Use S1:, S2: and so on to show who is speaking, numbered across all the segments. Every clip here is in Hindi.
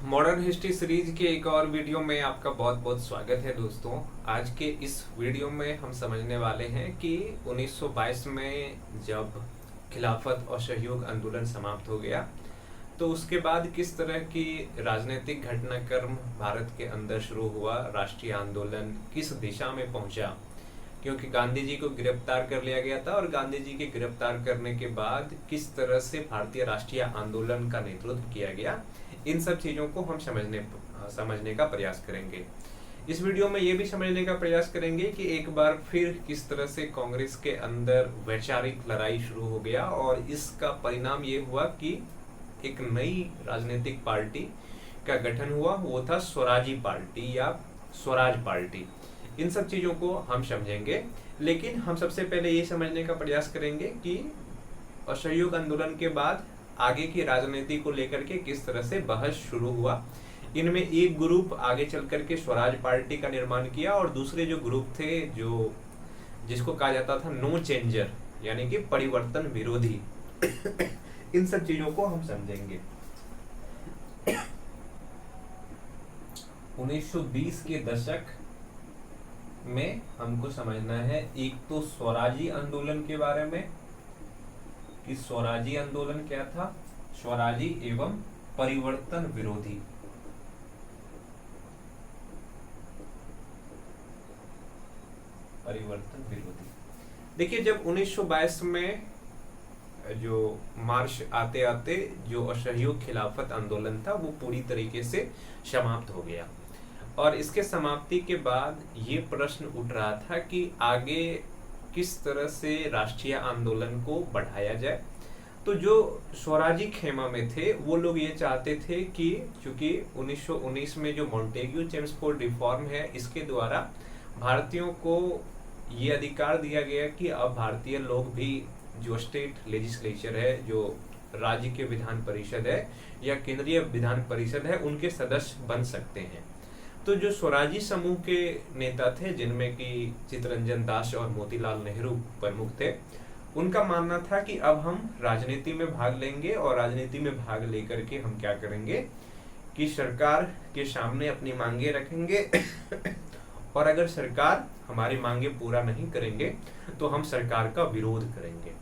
S1: मॉडर्न हिस्ट्री सीरीज के एक और वीडियो में आपका बहुत बहुत स्वागत है दोस्तों। आज के इस वीडियो में हम समझने वाले हैं कि 1922 में जब खिलाफत और सहयोग आंदोलन समाप्त हो गया तो उसके बाद किस तरह की राजनीतिक घटनाक्रम भारत के अंदर शुरू हुआ, राष्ट्रीय आंदोलन किस दिशा में पहुंचा, क्योंकि गांधी जी को गिरफ्तार कर लिया गया था और गांधी जी के गिरफ्तार करने के बाद किस तरह से भारतीय राष्ट्रीय आंदोलन का नेतृत्व किया गया, इन सब चीज़ों को हम समझने का प्रयास करेंगे। इस वीडियो में ये भी समझने का प्रयास करेंगे कि एक बार फिर किस तरह से कांग्रेस के अंदर वैचारिक लड़ाई शुरू हो गया और इसका परिणाम ये हुआ कि एक नई राजनीतिक पार्टी का गठन हुआ, वो था स्वराजी पार्टी या स्वराज पार्टी। इन सब चीज़ों को हम समझेंगे, लेकिन हम सबसे पहले ये समझने का प्रयास करेंगे कि असहयोग आंदोलन के बाद आगे की राजनीति को लेकर के किस तरह से बहस शुरू हुआ। इनमें एक ग्रुप आगे चल करके स्वराज पार्टी का निर्माण किया और दूसरे जो ग्रुप थे जो जिसको कहा जाता था नो चेंजर यानी कि परिवर्तन विरोधी इन सब चीजों को हम समझेंगे। 1920 के दशक में हमको समझना है एक तो स्वराजी आंदोलन के बारे में कि स्वराजी आंदोलन क्या था, स्वराजी एवं परिवर्तन विरोधी। परिवर्तन विरोधी देखिए, जब 1922 में जो मार्च आते आते जो असहयोग खिलाफत आंदोलन था वो पूरी तरीके से समाप्त हो गया और इसके समाप्ति के बाद ये प्रश्न उठ रहा था कि आगे किस तरह से राष्ट्रीय आंदोलन को बढ़ाया जाए। तो जो स्वराजी खेमा में थे वो लोग ये चाहते थे कि चूंकि 1919 में जो मॉन्टेग्यू चेम्सफोर्ड रिफॉर्म है इसके द्वारा भारतीयों को ये अधिकार दिया गया कि अब भारतीय लोग भी जो स्टेट लेजिस्लेचर है, जो राज्य के विधान परिषद है या केंद्रीय विधान परिषद है, उनके सदस्य बन सकते हैं। तो जो स्वराजी समूह के नेता थे जिनमें कि चित्तरंजन दास और मोतीलाल नेहरू प्रमुख थे, उनका मानना था कि अब हम राजनीति में भाग लेंगे और राजनीति में भाग लेकर के हम क्या करेंगे कि सरकार के सामने अपनी मांगे रखेंगे और अगर सरकार हमारी मांगे पूरा नहीं करेंगे तो हम सरकार का विरोध करेंगे।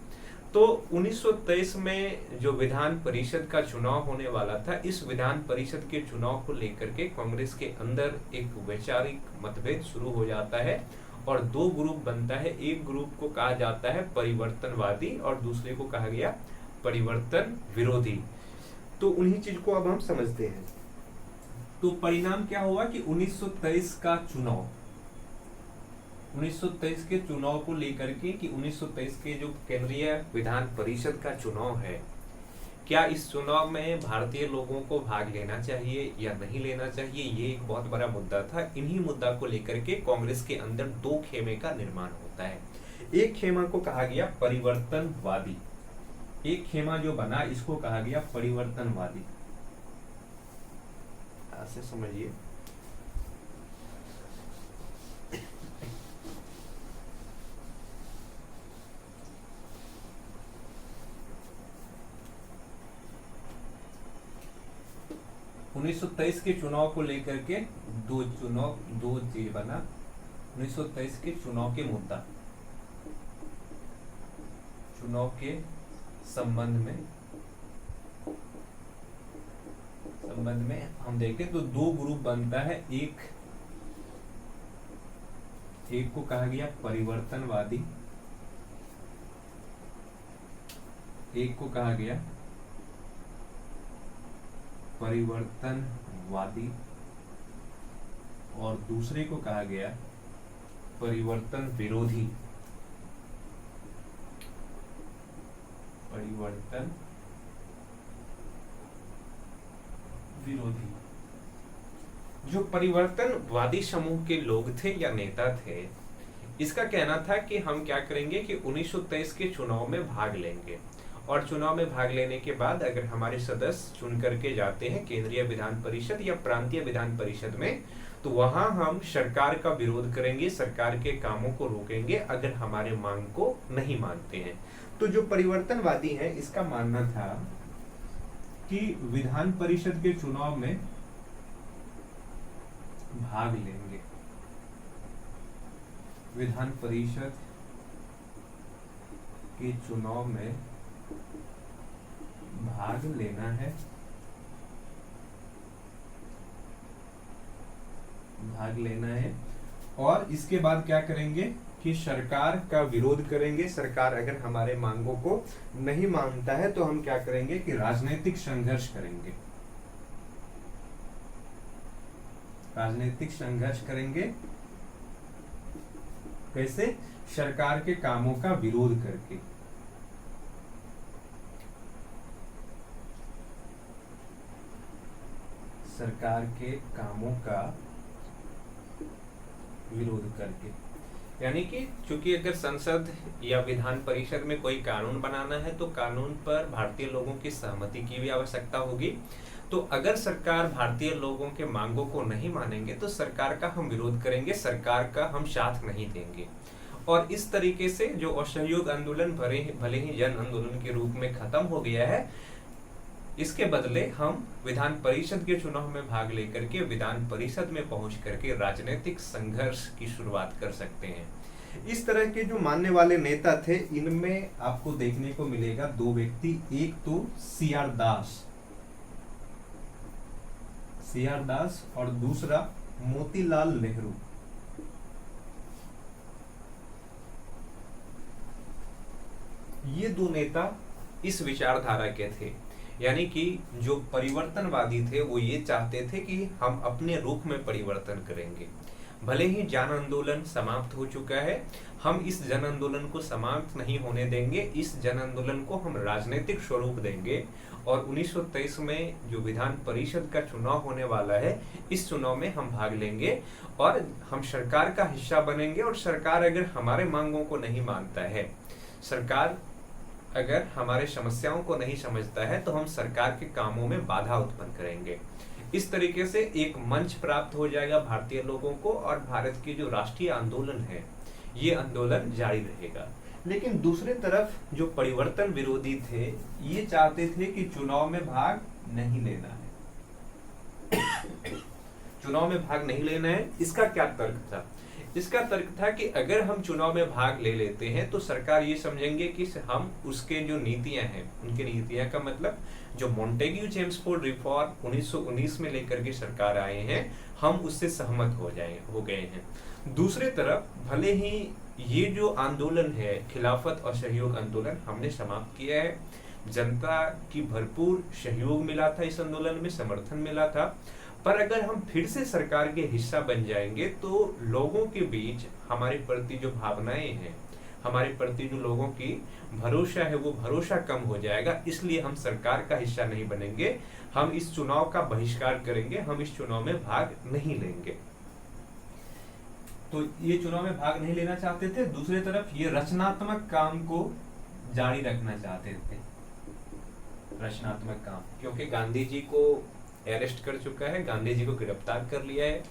S1: तो 1923 में जो विधान परिषद का चुनाव होने वाला था, इस विधान परिषद के चुनाव को लेकर के कांग्रेस के अंदर एक वैचारिक मतभेद शुरू हो जाता है और दो ग्रुप बनता है। एक ग्रुप को कहा जाता है परिवर्तनवादी और दूसरे को कहा गया परिवर्तन विरोधी। तो उन्हीं चीज को अब हम समझते हैं। तो परिणाम क्या हुआ कि 1923 का चुनाव, 1923 के चुनाव को लेकर के कि 1923 के जो केंद्रीय विधान परिषद का चुनाव है, क्या इस चुनाव में भारतीय लोगों को भाग लेना चाहिए या नहीं लेना चाहिए, ये एक बहुत बड़ा मुद्दा था। इन्हीं मुद्दा को लेकर के कांग्रेस के अंदर दो खेमे का निर्माण होता है। एक खेमा को कहा गया परिवर्तनवादी, एक खेमा जो बना इसको कहा गया परिवर्तनवादी। ऐसे समझिए। उन्नीस के चुनाव को लेकर के दो चीज बना। 1923 के चुनाव के मुद्दा, चुनाव के संबंध में हम देखें तो दो ग्रुप बनता है। एक को कहा गया परिवर्तनवादी, एक को कहा गया परिवर्तनवादी और दूसरे को कहा गया परिवर्तन विरोधी। परिवर्तन विरोधी। जो परिवर्तनवादी समूह के लोग थे या नेता थे, इसका कहना था कि हम क्या करेंगे कि 1923 के चुनाव में भाग लेंगे और चुनाव में भाग लेने के बाद अगर हमारे सदस्य चुन करके जाते हैं केंद्रीय विधान परिषद या प्रांतीय विधान परिषद में, तो वहां हम सरकार का विरोध करेंगे, सरकार के कामों को रोकेंगे अगर हमारे मांग को नहीं मानते हैं। तो जो परिवर्तनवादी है इसका मानना था कि विधान परिषद के चुनाव में भाग लेंगे, विधान परिषद के चुनाव में भाग लेना है, भाग लेना है। और इसके बाद क्या करेंगे कि सरकार का विरोध करेंगे। सरकार अगर हमारे मांगों को नहीं मानता है तो हम क्या करेंगे कि राजनीतिक संघर्ष करेंगे, राजनीतिक संघर्ष करेंगे। कैसे? सरकार के कामों का विरोध करके। सरकार के कामों का विरोध करके, यानी कि चूंकि अगर संसद या विधान परिषद में कोई कानून बनाना है तो कानून पर भारतीय लोगों की सहमति की भी आवश्यकता होगी। तो अगर सरकार भारतीय लोगों के मांगों को नहीं मानेंगे तो सरकार का हम विरोध करेंगे, सरकार का हम साथ नहीं देंगे। और इस तरीके से जो असहयोग आंदोलन भले ही जन आंदोलन के रूप में खत्म हो गया है, इसके बदले हम विधान परिषद के चुनाव में भाग लेकर के विधान परिषद में पहुंच करके राजनीतिक संघर्ष की शुरुआत कर सकते हैं। इस तरह के जो मानने वाले नेता थे, इनमें आपको देखने को मिलेगा दो व्यक्ति। एक तो सीआर दास और दूसरा मोतीलाल नेहरू। ये दो नेता इस विचारधारा के थे, यानी कि जो परिवर्तनवादी थे वो ये चाहते थे कि हम अपने रूप में परिवर्तन करेंगे। भले ही जन आंदोलन समाप्त हो चुका है, हम इस जन आंदोलन को समाप्त नहीं होने देंगे, इस जन आंदोलन को हम राजनीतिक स्वरूप देंगे। और 1923 में जो विधान परिषद का चुनाव होने वाला है, इस चुनाव में हम भाग लेंगे और हम सरकार का हिस्सा बनेंगे। और सरकार अगर हमारे मांगों को नहीं मानता है, सरकार अगर हमारे समस्याओं को नहीं समझता है, तो हम सरकार के कामों में बाधा उत्पन्न करेंगे। इस तरीके से एक मंच प्राप्त हो जाएगा भारतीय लोगों को, और भारत की जो राष्ट्रीय आंदोलन है ये आंदोलन जारी रहेगा। लेकिन दूसरे तरफ जो परिवर्तन विरोधी थे, ये चाहते थे कि चुनाव में भाग नहीं लेना है। चुनाव में भाग नहीं लेना है। इसका क्या तर्क था? इसका तर्क था कि अगर हम चुनाव में भाग ले लेते हैं तो सरकार ये समझेंगे कि हम उसके जो नीतियां हैं, उनके नीतियां का मतलब जो मॉन्टेग्यू चेम्सफोर्ड रिफॉर्म 1919 में लेकर के सरकार आए हैं, हम उससे सहमत हो गए हैं। दूसरे तरफ भले ही ये जो आंदोलन है, खिलाफत और सहयोग आंदोलन, हमने समाप्त किया है, जनता की भरपूर सहयोग मिला था, इस आंदोलन में समर्थन मिला था, पर अगर हम फिर से सरकार के हिस्सा बन जाएंगे तो लोगों के बीच हमारे प्रति जो भावनाएं हैं, हमारे प्रति जो लोगों की भरोसा है, वो भरोसा कम हो जाएगा। इसलिए हम सरकार का हिस्सा नहीं बनेंगे, हम इस चुनाव का बहिष्कार करेंगे, हम इस चुनाव में भाग नहीं लेंगे। तो ये चुनाव में भाग नहीं लेना चाहते थे। दूसरी तरफ ये रचनात्मक काम को जारी रखना चाहते थे, रचनात्मक काम, क्योंकि गांधी जी को अरेस्ट कर चुका है, गांधी जी को गिरफ्तार कर लिया है।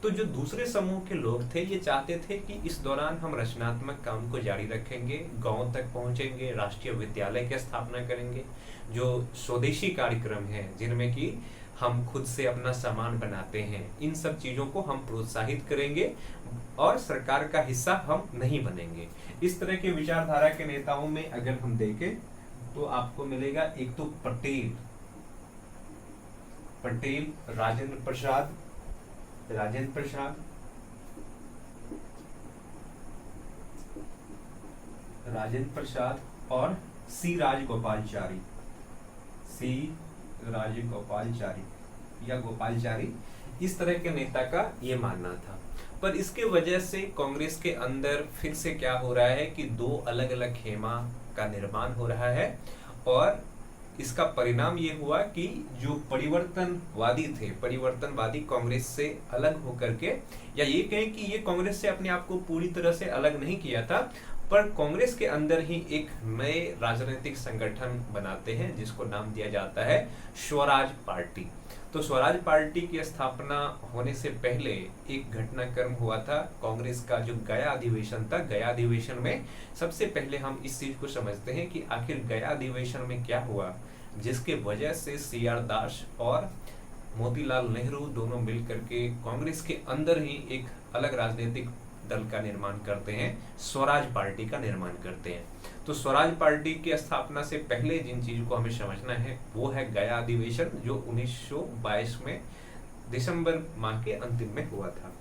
S1: तो जो दूसरे समूह के लोग थे, ये चाहते थे कि इस दौरान हम रचनात्मक काम को जारी रखेंगे, गांव तक पहुंचेंगे, राष्ट्रीय विद्यालय की स्थापना करेंगे, जो स्वदेशी कार्यक्रम हैं जिनमें कि हम खुद से अपना सामान बनाते हैं, इन सब चीजों को हम प्रोत्साहित करेंगे और सरकार का हिस्सा हम नहीं बनेंगे। इस तरह के विचारधारा के नेताओं में अगर हम देखें तो आपको मिलेगा एक तो पटेल, राजेंद्र प्रसाद और सी राजगोपालचारी या गोपालचारी, इस तरह के नेता का ये मानना था। पर इसके वजह से कांग्रेस के अंदर फिर से क्या हो रहा है कि दो अलग अलग खेमा का निर्माण हो रहा है, और इसका परिणाम ये हुआ कि जो परिवर्तनवादी कांग्रेस से अलग होकर के, या ये कहें कि ये कांग्रेस से अपने आप को पूरी तरह से अलग नहीं किया था, पर कांग्रेस के अंदर ही एक नए राजनीतिक संगठन बनाते हैं जिसको नाम दिया जाता है स्वराज पार्टी। तो स्वराज पार्टी की स्थापना होने से पहले एक घटनाक्रम हुआ था कांग्रेस का, जो गया अधिवेशन था। गया अधिवेशन में सबसे पहले हम इस चीज को समझते हैं कि आखिर गया अधिवेशन में क्या हुआ, जिसके वजह से सीआर दास और मोतीलाल नेहरू दोनों मिलकर के कांग्रेस के अंदर ही एक अलग राजनीतिक दल का निर्माण करते हैं, स्वराज पार्टी का निर्माण करते हैं। तो स्वराज पार्टी की स्थापना से पहले जिन चीज को हमें समझना है वो है गया अधिवेशन, जो 1922 में दिसंबर माह के अंतिम में हुआ था।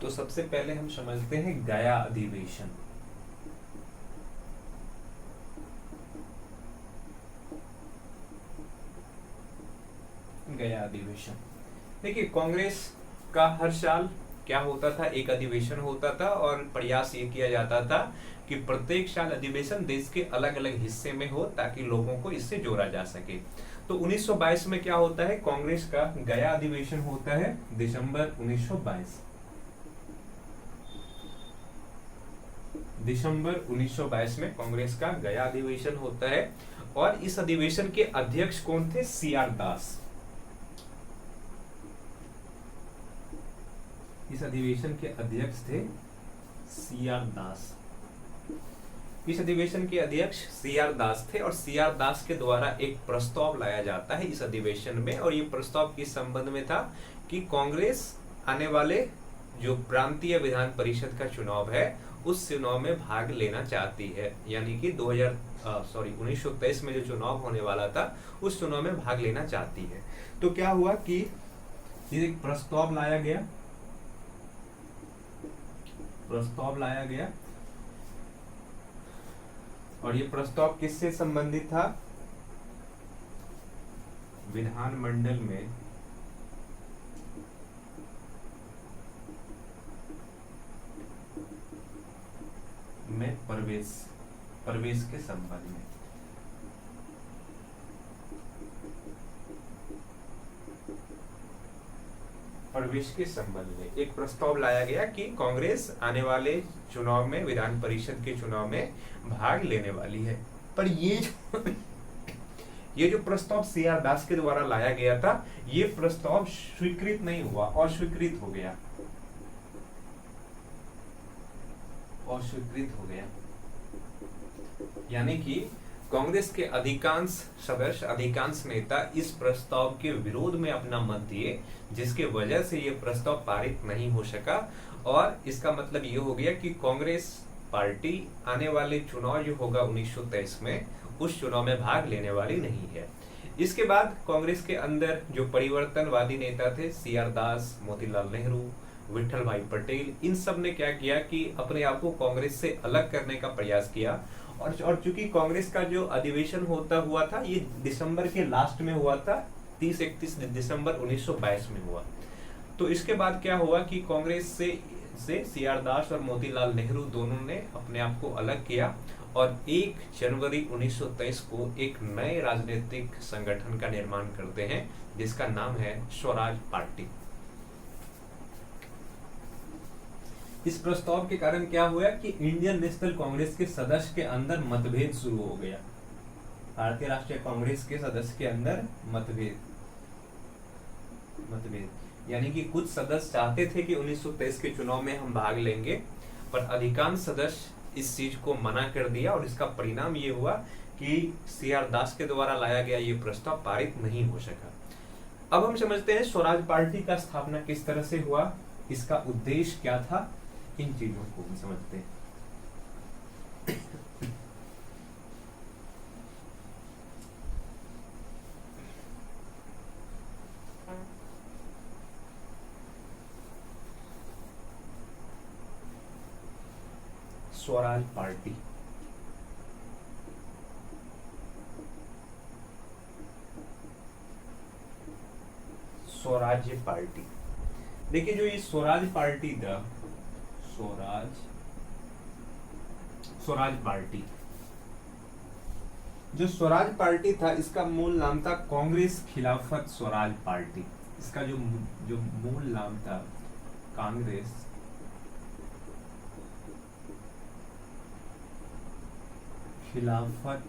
S1: तो सबसे पहले हम समझते हैं गया अधिवेशन। गया अधिवेशन, देखिए कांग्रेस का हर साल क्या होता था, एक अधिवेशन होता था और प्रयास ये किया जाता था कि प्रत्येक साल अधिवेशन देश के अलग अलग हिस्से में हो ताकि लोगों को इससे जोड़ा जा सके। तो 1922 में क्या होता है, कांग्रेस का गया अधिवेशन होता है दिसंबर 1922। दिसंबर 1922 में कांग्रेस का गया अधिवेशन होता है और इस अधिवेशन के अध्यक्ष कौन थे, सीआर दास। इस अधिवेशन के अध्यक्ष थे सीआर दास। इस अधिवेशन के अध्यक्ष सीआर दास थे और सीआर दास के द्वारा एक प्रस्ताव लाया जाता है इस अधिवेशन में, और ये प्रस्ताव किस संबंध में था कि कांग्रेस आने वाले जो प्रांतीय विधान परिषद का चुनाव है उस चुनाव में भाग लेना चाहती है, यानी कि 1923 में जो चुनाव होने वाला था उस चुनाव में भाग लेना चाहती है। तो क्या हुआ कि एक प्रस्ताव लाया गया और ये प्रस्ताव किससे संबंधित था, विधानमंडल में प्रवेश के संबंध में। प्रवेश के संबंध में एक प्रस्ताव लाया गया कि कांग्रेस आने वाले चुनाव में, विधान परिषद के चुनाव में भाग लेने वाली है। पर ये जो प्रस्ताव सीआर दास के द्वारा लाया गया था, ये प्रस्ताव स्वीकृत नहीं हुआ, अस्वीकृत हो गया। यानी कि कांग्रेस के अधिकांश सदस्य, अधिकांश नेता इस प्रस्ताव के विरोध में अपना मत दिए, जिसके वजह से ये प्रस्ताव पारित नहीं हो सका। और इसका मतलब ये हो गया कि कांग्रेस पार्टी आने वाले चुनाव जो होगा 1923 में, उस चुनाव में भाग लेने वाली नहीं है। इसके बाद कांग्रेस के अंदर जो परिवर्तनवादी नेता थे, सीआर दास, मोतीलाल नेहरू, विठल भाई पटेल, इन सब ने क्या किया कि अपने आप को कांग्रेस से अलग करने का प्रयास किया। और चूंकि कांग्रेस का जो अधिवेशन हुआ था ये दिसंबर के लास्ट में हुआ था, 30-31 दिसंबर 1922 में हुआ। तो इसके बाद क्या हुआ कि कांग्रेस से सीआर दास और मोतीलाल नेहरू दोनों ने अपने आप को अलग किया और 1 जनवरी 1923 को एक नए राजनीतिक संगठन का निर्माण करते हैं जिसका नाम है स्वराज पार्टी। इस प्रस्ताव के कारण क्या हुआ कि इंडियन नेशनल कांग्रेस के सदस्य के अंदर मतभेद शुरू हो गया। भारतीय राष्ट्रीय कांग्रेस के सदस्य के अंदर मतभेद, यानी कि कुछ सदस्य चाहते थे कि 1923 के चुनाव में हम भाग लेंगे, पर अधिकांश सदस्य इस चीज को मना कर दिया और इसका परिणाम ये हुआ कि सीआर दास के द्वारा लाया गया ये प्रस्ताव पारित नहीं हो सका। अब हम समझते हैं स्वराज पार्टी का स्थापना किस तरह से हुआ, इसका उद्देश्य क्या था, इन चीजों को भी समझते हैं। स्वराज पार्टी, स्वराज्य पार्टी, देखिए जो ये स्वराज पार्टी था, स्वराज पार्टी जो स्वराज पार्टी था इसका मूल नाम था कांग्रेस खिलाफत स्वराज पार्टी। इसका जो जो मूल नाम था कांग्रेस खिलाफत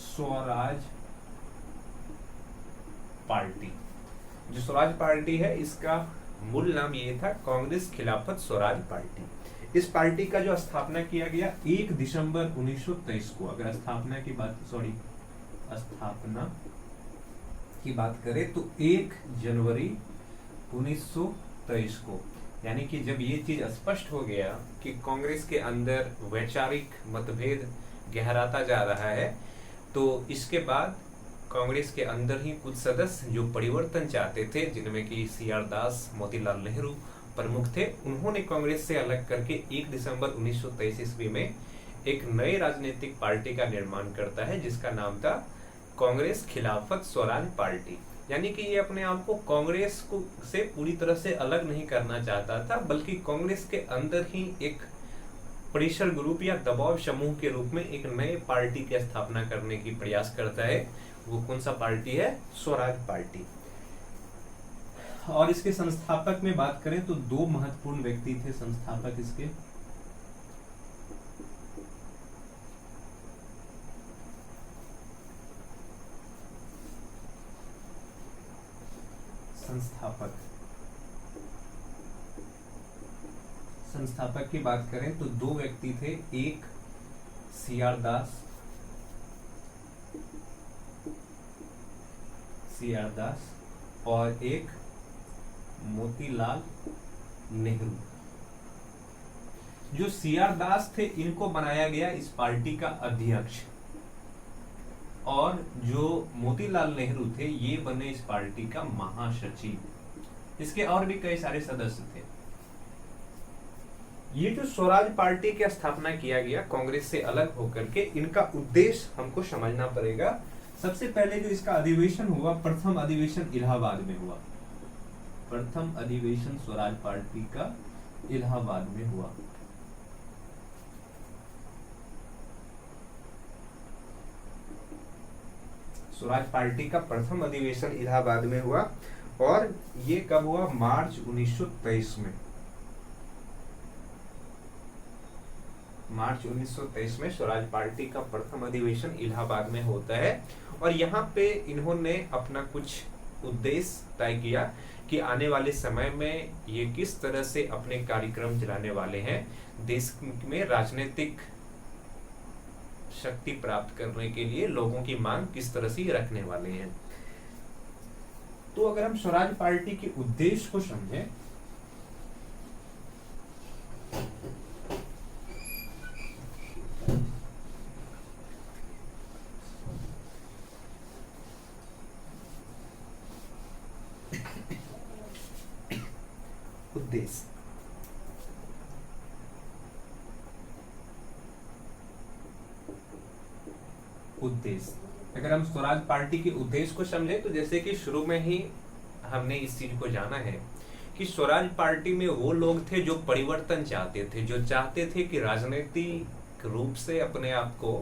S1: स्वराज पार्टी। जो स्वराज पार्टी है इसका मूल नाम ये था कांग्रेस खिलाफत स्वराज पार्टी। इस पार्टी का जो स्थापना किया गया 1 दिसंबर 1923 को। अगर स्थापना की बात करें तो 1 जनवरी 1923 को, यानी कि जब ये चीज स्पष्ट हो गया कि कांग्रेस के अंदर वैचारिक मतभेद गहराता जा रहा है, तो इसके बाद कांग्रेस के अंदर ही कुछ सदस्य जो परिवर्तन चाहते थे, जिनमें कि CR दास, मोतीलाल नेहरू प्रमुख थे, उन्होंने कांग्रेस से अलग करके 1 दिसंबर 1923 ईस्वी में एक नए राजनीतिक पार्टी का निर्माण करता है जिसका नाम था कांग्रेस खिलाफत स्वराज पार्टी। यानी कि ये अपने आप को कांग्रेस को से पूरी तरह से अलग नहीं करना चाहता था, बल्कि कांग्रेस के अंदर ही एक प्रेशर ग्रुप या दबाव समूह के रूप में एक नए पार्टी की स्थापना करने की प्रयास करता है। वो कौन सा पार्टी है? स्वराज पार्टी। और इसके संस्थापक में बात करें तो 2 महत्वपूर्ण व्यक्ति थे संस्थापक इसके। संस्थापक की बात करें तो 2 व्यक्ति थे, एक CR दास और एक मोतीलाल नेहरू। जो CR दास थे इनको बनाया गया इस पार्टी का अध्यक्ष, और जो मोतीलाल नेहरू थे ये बने इस पार्टी का महासचिव। इसके और भी कई सारे सदस्य थे। ये जो स्वराज पार्टी की स्थापना किया गया कांग्रेस से अलग होकर के, इनका उद्देश्य हमको समझना पड़ेगा। सबसे पहले जो इसका अधिवेशन हुआ, प्रथम अधिवेशन इलाहाबाद में हुआ। प्रथम अधिवेशन स्वराज पार्टी का इलाहाबाद में हुआ। स्वराज पार्टी का प्रथम अधिवेशन इलाहाबाद में हुआ, और ये कब हुआ? मार्च 1923 में। मार्च 1923 में स्वराज पार्टी का प्रथम अधिवेशन इलाहाबाद में होता है। और यहाँ पे इन्होंने अपना कुछ उद्देश्य तय किया कि आने वाले समय में ये किस तरह से अपने कार्यक्रम चलाने वाले हैं, देश में राजनीतिक शक्ति प्राप्त करने के लिए लोगों की मांग किस तरह से रखने वाले हैं। तो अगर हम स्वराज पार्टी के उद्देश्य को समझें, उद्देश्य अगर हम स्वराज पार्टी के उद्देश्य को समझे, तो जैसे कि शुरू में ही हमने इस चीज को जाना है कि स्वराज पार्टी में वो लोग थे जो परिवर्तन चाहते थे, जो चाहते थे कि राजनीतिक रूप से अपने आप को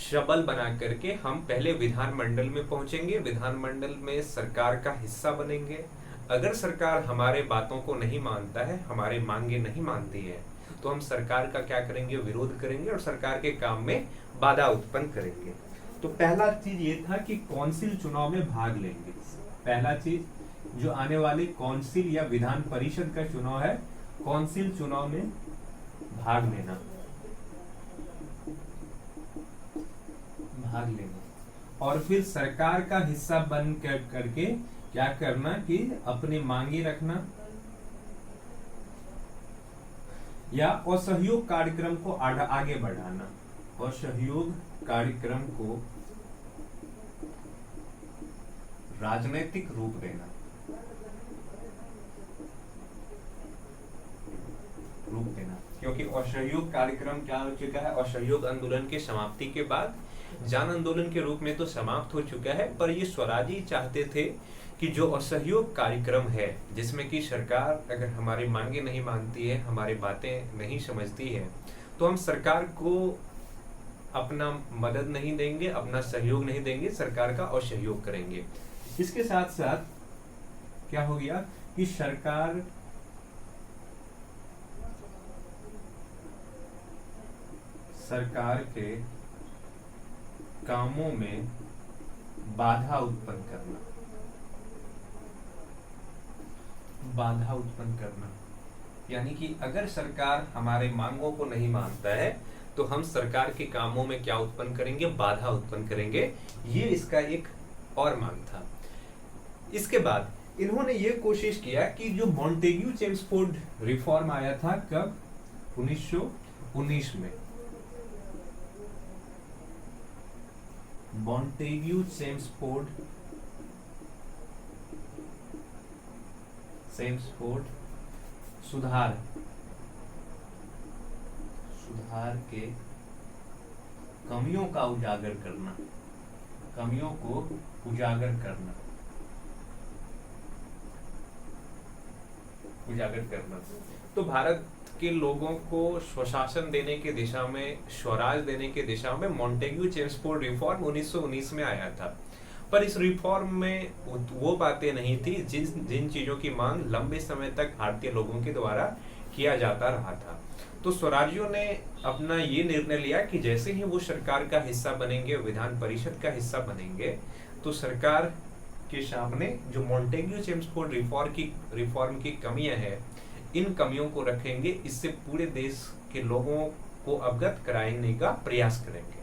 S1: सबल बना करके हम पहले विधानमंडल में पहुंचेंगे, विधानमंडल में सरकार का हिस्सा बनेंगे। अगर सरकार हमारे बातों को नहीं मानता है, हमारे मांगे नहीं मानती है, तो हम सरकार का क्या करेंगे? विरोध करेंगे और सरकार के काम में बाधा उत्पन्न करेंगे। तो पहला चीज ये था कि कौंसिल चुनाव में भाग लेंगे। पहला चीज जो आने वाली कौंसिल या विधान परिषद का चुनाव है, कौंसिल चुनाव में भाग लेना, और फिर सरकार का हिस्सा बन करके क्या करना कि अपनी मांगे रखना या असहयोग कार्यक्रम को आगे बढ़ाना, असहयोग कार्यक्रम को राजनीतिक रूप देना, क्योंकि असहयोग कार्यक्रम क्या हो चुका है? असहयोग आंदोलन के समाप्ति के बाद जन आंदोलन के रूप में तो समाप्त हो चुका है, पर ये स्वराजी चाहते थे कि जो असहयोग कार्यक्रम है, जिसमें कि सरकार अगर हमारी मांगे नहीं मानती है, हमारी बातें नहीं समझती है, तो हम सरकार को अपना मदद नहीं देंगे, अपना सहयोग नहीं देंगे, सरकार का असहयोग करेंगे। इसके साथ साथ क्या हो गया कि सरकार के कामों में बाधा उत्पन्न करना, यानी कि अगर सरकार हमारे मांगों को नहीं मानता है तो हम सरकार के कामों में क्या उत्पन्न करेंगे, बाधा उत्पन्न करेंगे। ये इसका एक और मांग था। इसके बाद इन्होंने ये कोशिश किया कि जो मॉन्टेग्यू चेम्सफोर्ड रिफॉर्म आया था, कब, 1919 में। मॉन्टेग्यू चेम्सफोर्ड सुधार के कमियों को उजागर करना। तो भारत के लोगों को स्वशासन देने की दिशा में, स्वराज देने की दिशा में मॉन्टेग्यू चेम्सफोर्ड रिफॉर्म 1919 में आया था। पर इस रिफॉर्म में वो बातें नहीं थी जिन चीजों की मांग लंबे समय तक भारतीय लोगों के द्वारा किया जाता रहा था। तो स्वराज्यों ने अपना ये निर्णय लिया कि जैसे ही वो सरकार का हिस्सा बनेंगे, विधान परिषद का हिस्सा बनेंगे, तो सरकार के सामने जो मॉन्टेग्यू चेम्सफोर्ड रिफॉर्म की कमियां हैं, इन कमियों को रखेंगे। इससे पूरे देश के लोगों को अवगत कराने का प्रयास करेंगे।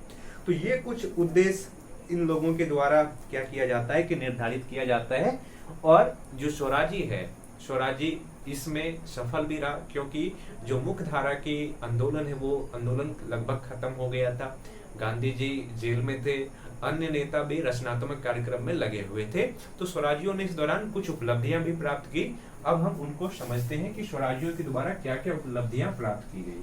S1: तो ये कुछ उद्देश्य इन लोगों के द्वारा क्या किया जाता है कि निर्धारित किया जाता है। और जो स्वराजी इसमें सफल भी रहा, क्योंकि जो मुख्य धारा की आंदोलन है वो आंदोलन लगभग खत्म हो गया था। गांधी जी जेल में थे, अन्य नेता भी रचनात्मक कार्यक्रम में लगे हुए थे। तो स्वराजियों ने इस दौरान कुछ उपलब्धियां भी प्राप्त की। अब हम उनको समझते हैं कि स्वराजियों के द्वारा क्या क्या उपलब्धियां प्राप्त की गई।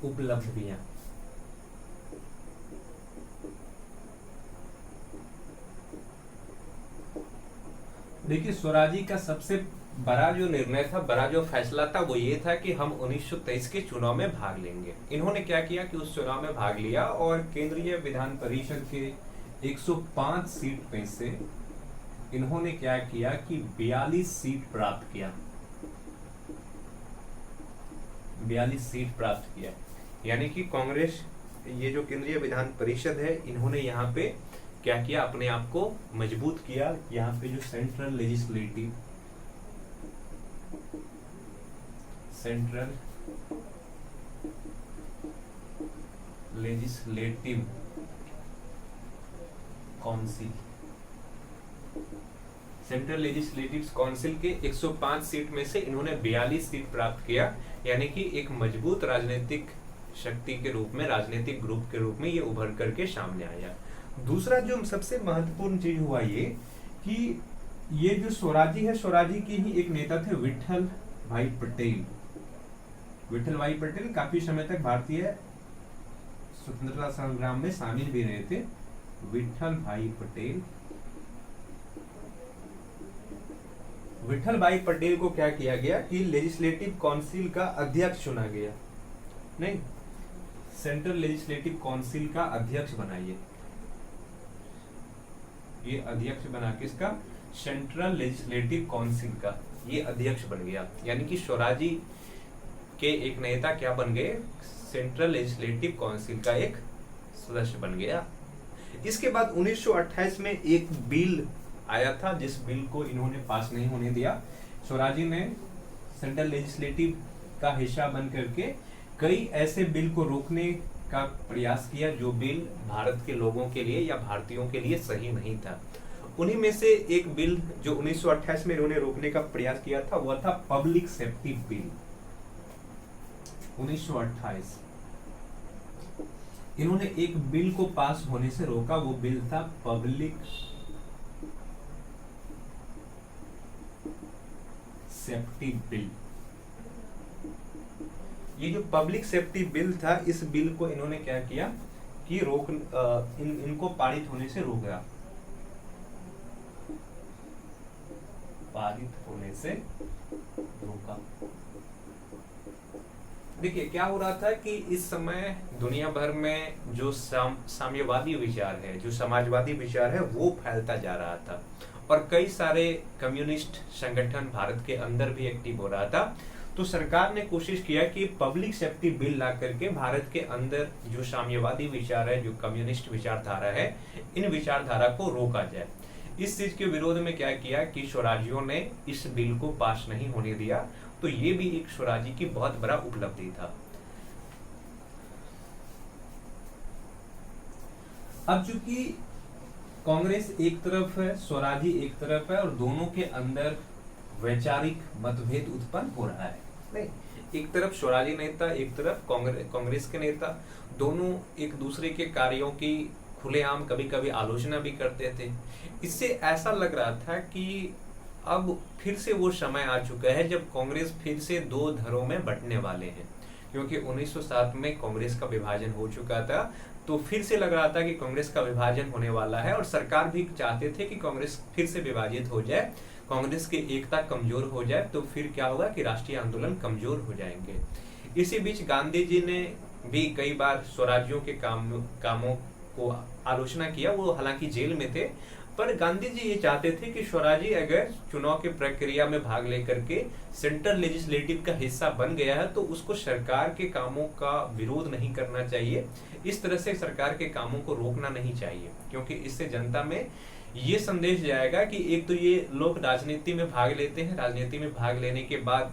S1: उपलब्धियां, देखिए स्वराजी का सबसे बड़ा जो निर्णय था, बड़ा जो फैसला था, वो ये था कि हम 1923 के चुनाव में भाग लेंगे। इन्होंने क्या किया कि उस चुनाव में भाग लिया और केंद्रीय विधान परिषद के 105 सीट में से इन्होंने क्या किया कि 42 सीट प्राप्त किया। 42 सीट प्राप्त किया, यानी कि कांग्रेस, ये जो केंद्रीय विधान परिषद है, इन्होंने यहाँ पे क्या किया, अपने आप को मजबूत किया। यहाँ पे जो सेंट्रल लेजिस्लेटिव काउंसिल के 105 सीट में से इन्होंने 42 सीट प्राप्त किया, यानी कि एक मजबूत राजनीतिक शक्ति के रूप में, राजनीतिक ग्रुप के रूप में ये उभर करके सामने आया। दूसरा जो सबसे महत्वपूर्ण चीज हुआ ये कि ये जो स्वराजी है, स्वराजी के ही एक नेता थे विट्ठल भाई पटेल काफी समय तक भारतीय स्वतंत्रता संग्राम में शामिल भी रहे थे। विट्ठल भाई पटेल को क्या किया गया कि लेजिस्लेटिव काउंसिल का अध्यक्ष चुना गया, नहीं, सेंट्रल लेजिस्लेटिव काउंसिल का अध्यक्ष बनाइए। ये अध्यक्ष बना किसका, सेंट्रल लेजिस्लेटिव काउंसिल का ये अध्यक्ष बन गया, यानी कि स्वराजी के एक नेता क्या बन गए, सेंट्रल लेजिस्लेटिव काउंसिल का एक सदस्य बन गया। इसके बाद 1928 में एक बिल आया था, जिस बिल को इन्होंने पास नहीं होने दिया। स्वराजी ने सेंट्रल लेजिस्लेटिव का हिस्सा बन करके कई ऐसे बिल को रोकने का प्रयास किया जो बिल भारत के लोगों के लिए या भारतीयों के लिए सही नहीं था। उन्हीं में से एक बिल जो 1928 में इन्होंने रोकने का प्रयास किया था वह था पब्लिक सेफ्टी बिल। 1928 इन्होंने एक बिल को पास होने से रोका, वो बिल था पब्लिक सेफ्टी बिल। ये जो पब्लिक सेफ्टी बिल था, इस बिल को इन्होंने क्या किया कि इनको पारित होने से रोका, पारित होने से रोका। देखिए क्या हो रहा था कि इस समय दुनिया भर में जो साम्यवादी विचार है, जो समाजवादी विचार है, वो फैलता जा रहा था और कई सारे कम्युनिस्ट संगठन भारत के अंदर भी एक्टिव हो रहा था। तो सरकार ने कोशिश किया कि पब्लिक सेफ्टी बिल ला करके भारत के अंदर जो साम्यवादी विचार है, जो कम्युनिस्ट विचारधारा है, इन विचारधारा को रोका जाए। इस चीज के विरोध में क्या किया कि स्वराज्यों ने इस बिल को पास नहीं होने दिया। तो ये भी एक स्वराजी की बहुत बड़ा उपलब्धि था। अब चूंकि कांग्रेस एक तरफ है, स्वराजी एक तरफ है और दोनों के अंदर वैचारिक मतभेद उत्पन्न हो रहा है। नहीं, एक तरफ स्वराजी नेता, एक तरफ कांग्रेस के नेता, दोनों एक दूसरे के कार्यों की खुलेआम कभी कभी आलोचना भी करते थे। इससे ऐसा लग रहा था कि अब फिर से वो समय आ चुका है जब कांग्रेस फिर से दो धड़ों में बंटने वाले हैं, क्योंकि 1907 में कांग्रेस का विभाजन हो चुका था। तो फिर से लग रहा था कि कांग्रेस का विभाजन होने वाला है और सरकार भी चाहते थे कि कांग्रेस फिर से विभाजित हो जाए, कांग्रेस की एकता कमजोर हो जाए, तो फिर क्या होगा कि राष्ट्रीय आंदोलन कमजोर हो जाएंगे। इसी बीच गांधी जी ने भी कई बार स्वराज्यों के कामों को आलोचना किया। वो हालांकि जेल में थे, पर गांधी जी ये चाहते थे कि स्वराजी अगर चुनाव की प्रक्रिया में भाग लेकर के सेंट्रल लेजिस्लेटिव का हिस्सा बन गया है तो उसको सरकार के कामों का विरोध नहीं करना चाहिए, इस तरह से सरकार के कामों को रोकना नहीं चाहिए, क्योंकि इससे जनता में ये संदेश जाएगा कि एक तो ये लोग राजनीति में भाग लेते हैं, राजनीति में भाग लेने के बाद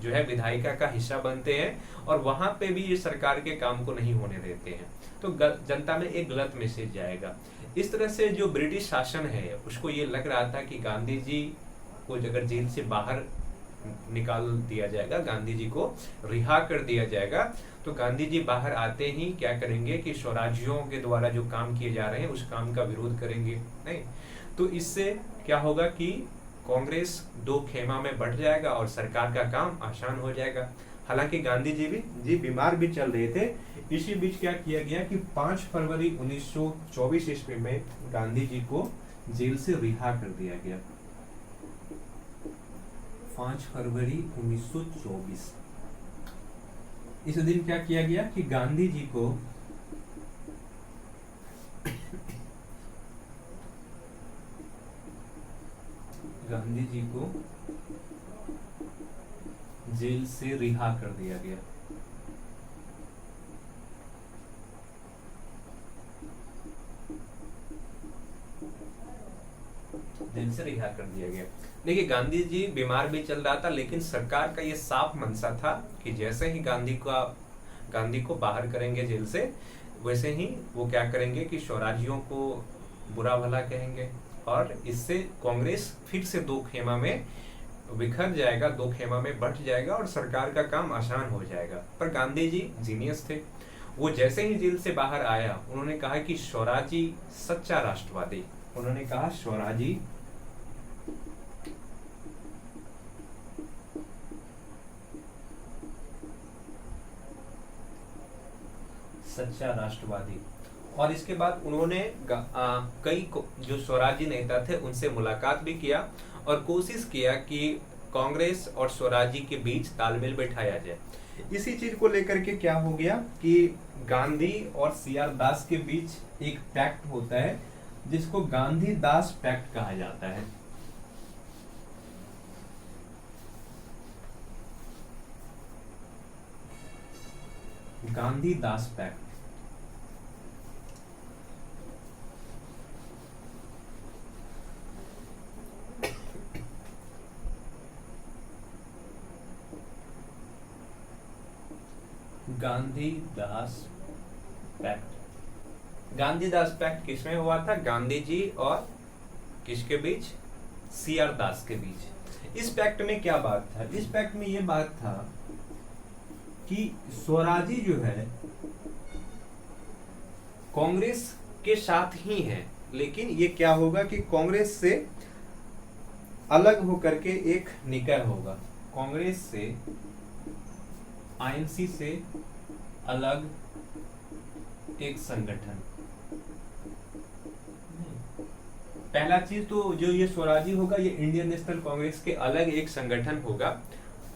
S1: जो है विधायिका का हिस्सा बनते हैं और वहां पे भी ये सरकार के काम को नहीं होने देते हैं, तो जनता में एक गलत मैसेज जाएगा। इस तरह से जो ब्रिटिश शासन है उसको ये लग रहा था कि गांधी जी को अगर जेल से बाहर निकाल दिया जाएगा, गांधी जी को रिहा कर दिया जाएगा, तो गांधी जी बाहर आते ही क्या करेंगे कि स्वराज्यों के द्वारा जो काम किए जा रहे हैं उस काम का विरोध करेंगे। नहीं, तो इससे क्या होगा कि कांग्रेस दो खेमा में बंट जाएगा और सरकार का काम आसान हो जाएगा। हालांकि गांधी जी बीमार भी चल रहे थे। इसी बीच क्या किया गया कि 5 फरवरी 1924 ईस्वी में गांधी जी को जेल से रिहा कर दिया गया। 5 फरवरी 1924 इस दिन क्या किया गया कि गांधी जी को जेल से रिहा कर दिया गया। जेल से रिहा कर दिया गया। देखिए गांधी जी बीमार भी चल रहा था, लेकिन सरकार का ये साफ मंशा था कि जैसे ही गांधी को बाहर करेंगे जेल से, वैसे ही वो क्या करेंगे कि स्वराज्यों को बुरा भला कहेंगे और इससे कांग्रेस फिर से दो खेमा में बिखर जाएगा, दो खेमा में बंट जाएगा और सरकार का काम आसान हो जाएगा। पर गांधी जी जीनियस थे। वो जैसे ही जेल से बाहर आया, उन्होंने कहा कि स्वराजी सच्चा राष्ट्रवादी, उन्होंने कहा स्वराजी सच्चा राष्ट्रवादी। और इसके बाद उन्होंने कई जो स्वराजी नेता थे उनसे मुलाकात भी किया और कोशिश किया कि कांग्रेस और स्वराजी के बीच तालमेल बैठाया जाए। इसी चीज को लेकर के क्या हो गया कि गांधी और CR दास के बीच एक पैक्ट होता है जिसको गांधी दास पैक्ट कहा जाता है। गांधी दास पैक्ट। गांधीदास पैक्ट। गांधीदास पैक्ट किसमें हुआ था? गांधी जी और किसके बीच? CR दास के बीच। इस पैक्ट में क्या बात था? इस पैक्ट में यह बात था कि स्वराजी जो है कांग्रेस के साथ ही है, लेकिन ये क्या होगा कि कांग्रेस से अलग होकर के एक निकाय होगा, कांग्रेस से आईएनसी से अलग एक संगठन। पहला चीज तो जो ये स्वराजी होगा, ये इंडियन नेशनल कांग्रेस के अलग एक संगठन होगा,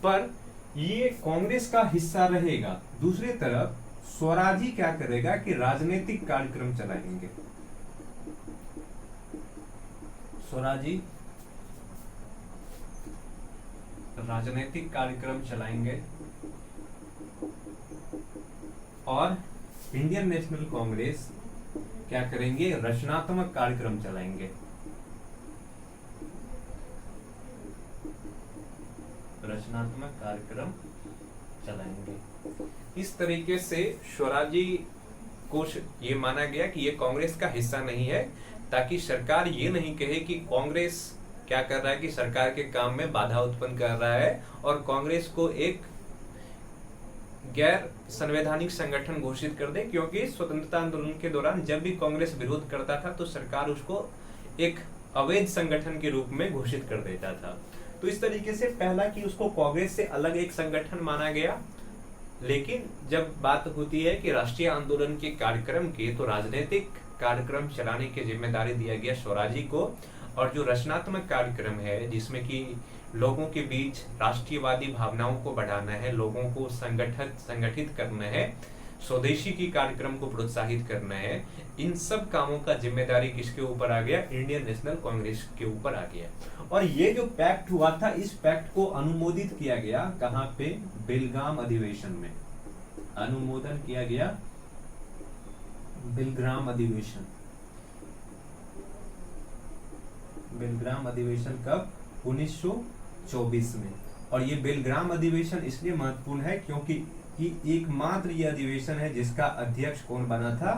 S1: पर ये कांग्रेस का हिस्सा रहेगा। दूसरी तरफ स्वराजी क्या करेगा कि राजनीतिक कार्यक्रम चलाएंगे। स्वराजी राजनीतिक कार्यक्रम चलाएंगे और इंडियन नेशनल कांग्रेस क्या करेंगे, रचनात्मक कार्यक्रम चलाएंगे। रचनात्मक कार्यक्रम चलाएंगे। इस तरीके से स्वराजी को ये माना गया कि ये कांग्रेस का हिस्सा नहीं है, ताकि सरकार ये नहीं कहे कि कांग्रेस क्या कर रहा है कि सरकार के काम में बाधा उत्पन्न कर रहा है और कांग्रेस को एक गैर संवैधानिक संगठन घोषित कर दे। क्योंकि स्वतंत्रता आंदोलन के दौरान जब भी कांग्रेस विरोध करता था तो सरकार उसको एक अवैध संगठन के रूप में घोषित कर देता था। तो इस तरीके से पहला कि उसको कांग्रेस से अलग एक संगठन माना गया, लेकिन जब बात होती है कि राष्ट्रीय आंदोलन के कार्यक्रम की, तो राजनीतिक कार्यक्रम चलाने की जिम्मेदारी दिया गया स्वराजी को। और जो रचनात्मक कार्यक्रम है जिसमें कि लोगों के बीच राष्ट्रीयवादी भावनाओं को बढ़ाना है, लोगों को संगठित करना है, स्वदेशी की कार्यक्रम को प्रोत्साहित करना है, इन सब कामों का जिम्मेदारी किसके ऊपर आ गया, इंडियन नेशनल कांग्रेस के ऊपर आ गया। और ये जो पैक्ट हुआ था, इस पैक्ट को अनुमोदित किया गया कहां पे, बेलगाम अधिवेशन में अनुमोदन किया गया, बेलग्राम अधिवेशन। बेलग्राम अधिवेशन कब, 1924 में। और ये बेलग्राम अधिवेशन इसलिए महत्वपूर्ण है क्योंकि एकमात्र ये अधिवेशन है जिसका अध्यक्ष कौन बना था,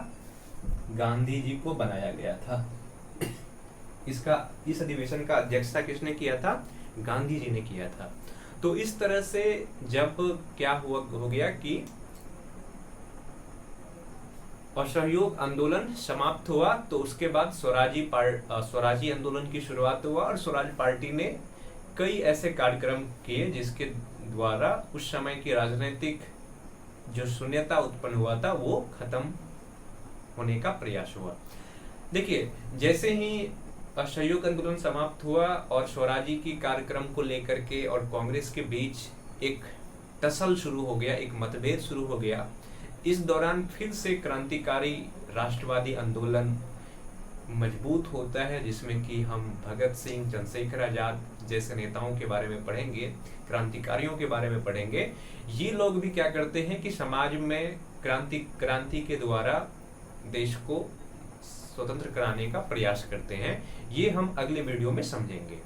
S1: गांधी जी को बनाया गया था। इस अधिवेशन का अध्यक्षता किसने किया था, गांधी जी ने किया था। तो इस तरह से जब क्या हो गया कि असहयोग आंदोलन समाप्त हुआ, तो उसके बाद स्वराजी आंदोलन की शुरुआत हुआ और स्वराज पार्टी ने कई ऐसे कार्यक्रम किए जिसके द्वारा उस समय की राजनीतिक जो शून्यता उत्पन्न हुआ था वो खत्म होने का प्रयास हुआ। देखिए, जैसे ही असहयोग आंदोलन समाप्त हुआ और स्वराजी की कार्यक्रम को लेकर के और कांग्रेस के बीच एक टसल शुरू हो गया, एक मतभेद शुरू हो गया। इस दौरान फिर से क्रांतिकारी राष्ट्रवादी आंदोलन मजबूत होता है, जिसमें कि हम भगत सिंह, चंद्रशेखर आजाद जैसे नेताओं के बारे में पढ़ेंगे, क्रांतिकारियों के बारे में पढ़ेंगे। ये लोग भी क्या करते हैं कि समाज में क्रांति के द्वारा देश को स्वतंत्र कराने का प्रयास करते हैं। ये हम अगले वीडियो में समझेंगे।